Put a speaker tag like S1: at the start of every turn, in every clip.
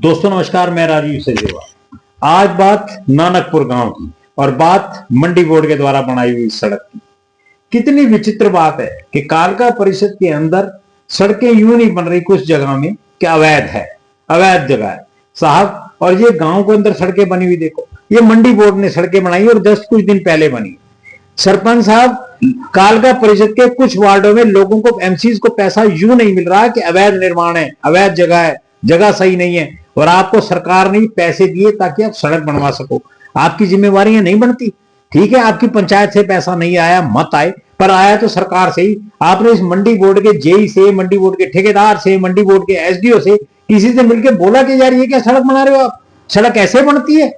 S1: दोस्तों नमस्कार, मैं राजीव सचदेवा। आज बात नानकपुर गांव की और बात मंडी बोर्ड के द्वारा बनाई हुई सड़क की। कितनी विचित्र बात है कि कालका परिषद के अंदर सड़कें यूं नहीं बन रही कुछ जगह में कि अवैध है, अवैध जगह है साहब। और ये गांव के अंदर सड़कें बनी हुई देखो, ये मंडी बोर्ड ने सड़कें बनाई और जस्ट कुछ दिन पहले बनी। सरपंच साहब, कालका परिषद के कुछ वार्डों में लोगों को, एमसीज को पैसा यूं नहीं मिल रहा कि अवैध निर्माण है, अवैध जगह है, जगह सही नहीं है और आपको सरकार ने पैसे दिए ताकि आप सड़क बनवा सको। आपकी जिम्मेवारियां नहीं बनती। ठीक है, आपकी पंचायत से पैसा नहीं आया, मत आए, पर आया तो सरकार से ही। आपने इस मंडी बोर्ड के जेई से, मंडी बोर्ड के ठेकेदार से, मंडी बोर्ड के एसडीओ से, किसी से मिलकर बोला कि यार ये क्या सड़क बना रहे हो आप, सड़क ऐसे बनती है।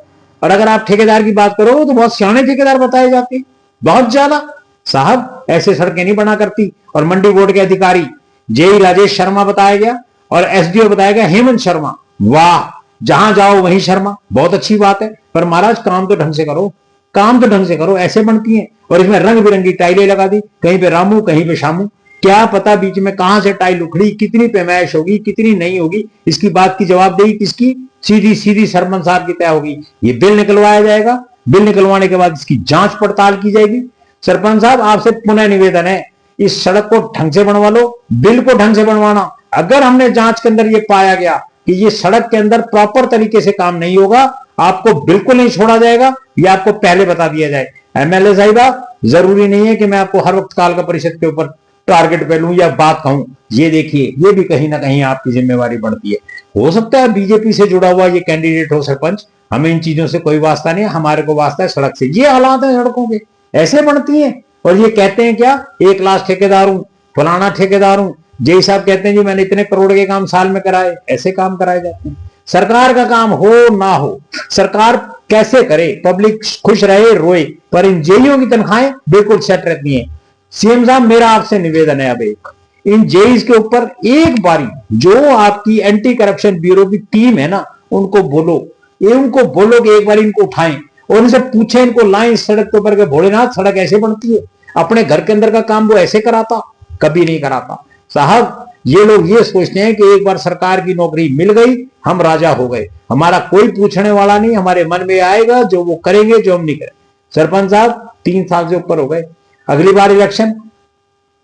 S1: और अगर आप ठेकेदार की बात करो तो बहुत सियाने ठेकेदार बताए जाते हैं, बहुत ज्यादा। साहब ऐसे सड़कें नहीं बना करती। और मंडी बोर्ड के अधिकारी जेई राजेश शर्मा बताया गया और एसडीओ बताया गया हेमंत शर्मा। वाह, जहां जाओ वहीं शर्मा, बहुत अच्छी बात है। पर महाराज काम तो ढंग से करो, काम तो ढंग से करो। ऐसे बनती हैं और इसमें रंग बिरंगी टाइलें लगा दी, कहीं पे रामू कहीं पे शामू। क्या पता बीच में कहां से टाइल उखड़ी, कितनी पैमाइश होगी, कितनी नहीं होगी, इसकी बात की जवाबदेही किसकी? सीधी सीधी सरपंच साहब की तय होगी। ये बिल निकलवाया जाएगा, बिल निकलवाने के बाद इसकी जांच पड़ताल की जाएगी। सरपंच साहब आपसे पुनः निवेदन है, इस सड़क को ढंग से बनवा लो, बिल को ढंग से बनवाना। अगर हमने जांच के अंदर ये पाया गया कि ये सड़क के अंदर प्रॉपर तरीके से काम नहीं होगा, आपको बिल्कुल नहीं छोड़ा जाएगा, ये आपको पहले बता दिया जाए। एमएलए साहिबा, जरूरी नहीं है कि मैं आपको हर वक्त कालका परिषद के ऊपर टारगेट पे लूं या बात कहूं। ये देखिए, ये भी कहीं ना कहीं आपकी जिम्मेवारी बढ़ती है। हो सकता है बीजेपी से जुड़ा हुआ ये कैंडिडेट हो सरपंच, हमें इन चीजों से कोई वास्ता नहीं है, हमारे को वास्ता है सड़क से। ये हालात है सड़कों के, ऐसे बनती है। और ये कहते हैं क्या, 1 लाख ठेकेदार हूं, फलाना ठेकेदार हूं। जय साहब कहते हैं जी मैंने इतने करोड़ के काम साल में कराए। ऐसे काम कराए जाते हैं। सरकार का काम हो ना हो, सरकार कैसे करे, पब्लिक खुश रहे रोए, पर इन जेईओ की तनख्वाहें बिल्कुल सेट रहती हैं। सीएम साहब, मेरा आपसे निवेदन है, अब एक इन जेईस के ऊपर एक बारी जो आपकी एंटी करप्शन ब्यूरो की टीम है ना, उनको बोलो, उनको बोलो कि एक बार इनको उठाएं और उनसे पूछें, इनको लाएं सड़क के ऊपर के भोलेनाथ सड़क ऐसे बनती है। अपने घर के अंदर का काम वो ऐसे कराता? कभी नहीं कराता साहब। ये लोग ये सोचते हैं कि एक बार सरकार की नौकरी मिल गई, हम राजा हो गए, हमारा कोई पूछने वाला नहीं, हमारे मन में आएगा जो वो करेंगे, जो हम नहीं करें। सरपंच साहब 3 साल से ऊपर हो गए, अगली बार इलेक्शन,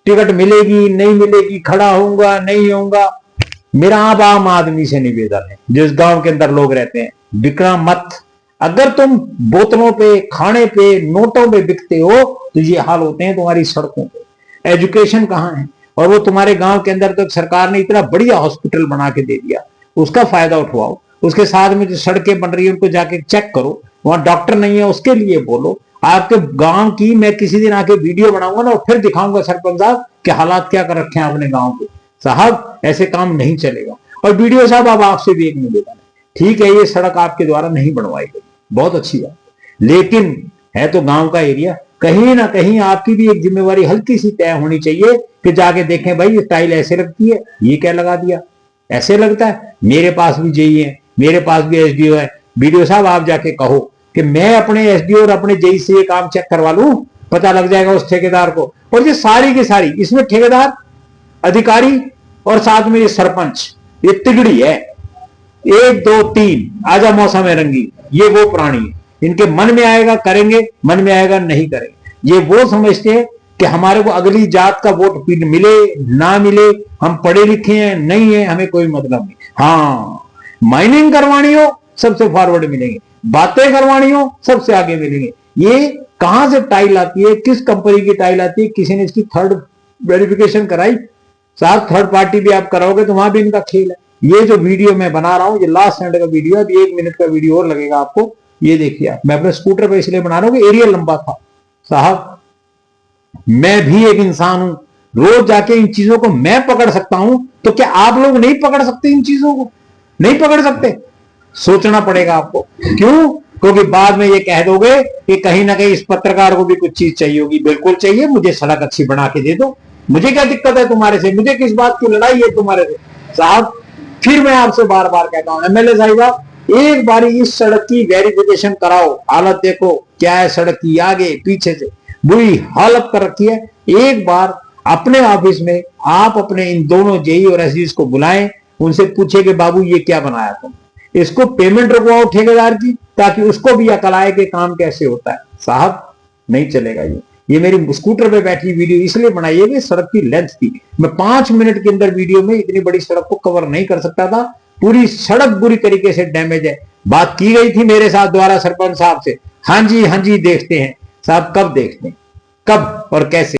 S1: टिकट मिलेगी नहीं मिलेगी, खड़ा होऊंगा नहीं होऊंगा। मेरा आप आम आदमी से निवेदन है, जिस गांव के अंदर लोग रहते हैं, बिकना मत। अगर तुम बोतलों पे, खाने पे, नोटों पे बिकते हो तो ये हाल होते हैं तुम्हारी सड़कों पे। एजुकेशन कहां है? और वो तुम्हारे गांव के अंदर तो सरकार ने इतना बढ़िया हॉस्पिटल बना के दे दिया, उसका फायदा उठवाओ। उसके साथ में जो सड़कें बन रही है उनको जाके चेक करो, वहां डॉक्टर नहीं है उसके लिए बोलो। आपके गांव की मैं किसी दिन आके वीडियो बनाऊंगा ना और फिर दिखाऊंगा सरपंच साहब के हालात क्या कर रखे हैं अपने गांव के। साहब ऐसे काम नहीं चलेगा। और वीडियो साहब, अब आपसे भी एक निवेदन है, ठीक है ये सड़क आपके द्वारा नहीं बनवाई गई, बहुत अच्छी बात, लेकिन है तो गांव का एरिया, कहीं ना कहीं आपकी भी एक जिम्मेवारी हल्की सी तय होनी चाहिए कि जाके देखें भाई ये टाइल ऐसे लगती है, ये क्या लगा दिया, ऐसे लगता है। मेरे पास भी जेई है, मेरे पास भी एसडीओ है। वीडियो साहब आप जाके कहो कि मैं अपने एसडीओ और अपने जेई से ये काम चेक करवा लूं, पता लग जाएगा उस ठेकेदार को। और ये सारी की सारी, इसमें ठेकेदार, अधिकारी और साथ में ये सरपंच, ये तिगड़ी है। 1 2 3 आजा मौसम है रंगी, ये वो प्राणी है। इनके मन में आएगा करेंगे, मन में आएगा नहीं करेंगे। ये वो समझते हैं कि हमारे को अगली जात का वोट मिले ना मिले, हम पढ़े लिखे हैं नहीं है, हमें कोई मतलब नहीं। हाँ, माइनिंग करवानी हो सबसे फॉरवर्ड मिलेंगे, बातें करवानी हो सबसे आगे मिलेंगे। ये कहां से टाइल आती है, किस कंपनी की टाइल आती है, किसी ने इसकी थर्ड वेरिफिकेशन कराई? साथ थर्ड पार्टी भी आप कराओगे तो वहां भी इनका खेल है। ये जो वीडियो मैं बना रहा हूं, ये लास्ट सेकंड का वीडियो है, अभी 1 मिनट का वीडियो और लगेगा आपको। ये देखिए आप, मैं अपने स्कूटर पे इसलिए बना रहा हूं कि एरिया लंबा था। साहब मैं भी एक इंसान हूं, रोज जाके इन चीजों को मैं पकड़ सकता हूं, तो क्या आप लोग नहीं पकड़ सकते? इन चीजों को नहीं पकड़ सकते? सोचना पड़ेगा आपको। क्यों? क्योंकि बाद में ये कह दोगे कि कहीं ना कहीं इस पत्रकार को भी कुछ चीज चाहिए होगी। बिल्कुल चाहिए, मुझे सड़क अच्छी बना के दे दो, मुझे क्या दिक्कत है तुम्हारे से, मुझे किस बात की लड़ाई है तुम्हारे से। साहब फिर मैं आपसे बार बार कहता हूं, एमएलए साहिबा एक बारी इस सड़क की वेरिफिकेशन कराओ, हालत देखो क्या है सड़क की, आगे पीछे से बुरी हालत कर रखी है। एक बार अपने ऑफिस में आप अपने इन दोनों जेई और एसडीओ को बुलाएं, उनसे पूछे कि बाबू ये क्या बनाया तुम, इसको पेमेंट रुकवाओ ठेकेदार की, ताकि उसको भी अकल आए कि काम कैसे होता है। साहब नहीं चलेगा ये मेरी स्कूटर पे बैठी वीडियो इसलिए बनाई है कि सड़क की लेंथ थी, मैं 5 मिनट के अंदर वीडियो में इतनी बड़ी सड़क को कवर नहीं कर सकता था। पूरी सड़क बुरी तरीके से डैमेज है। बात की गई थी मेरे साथ द्वारा सरपंच साहब से, हाँ जी देखते हैं। साहब कब देखते हैं, कब और कैसे?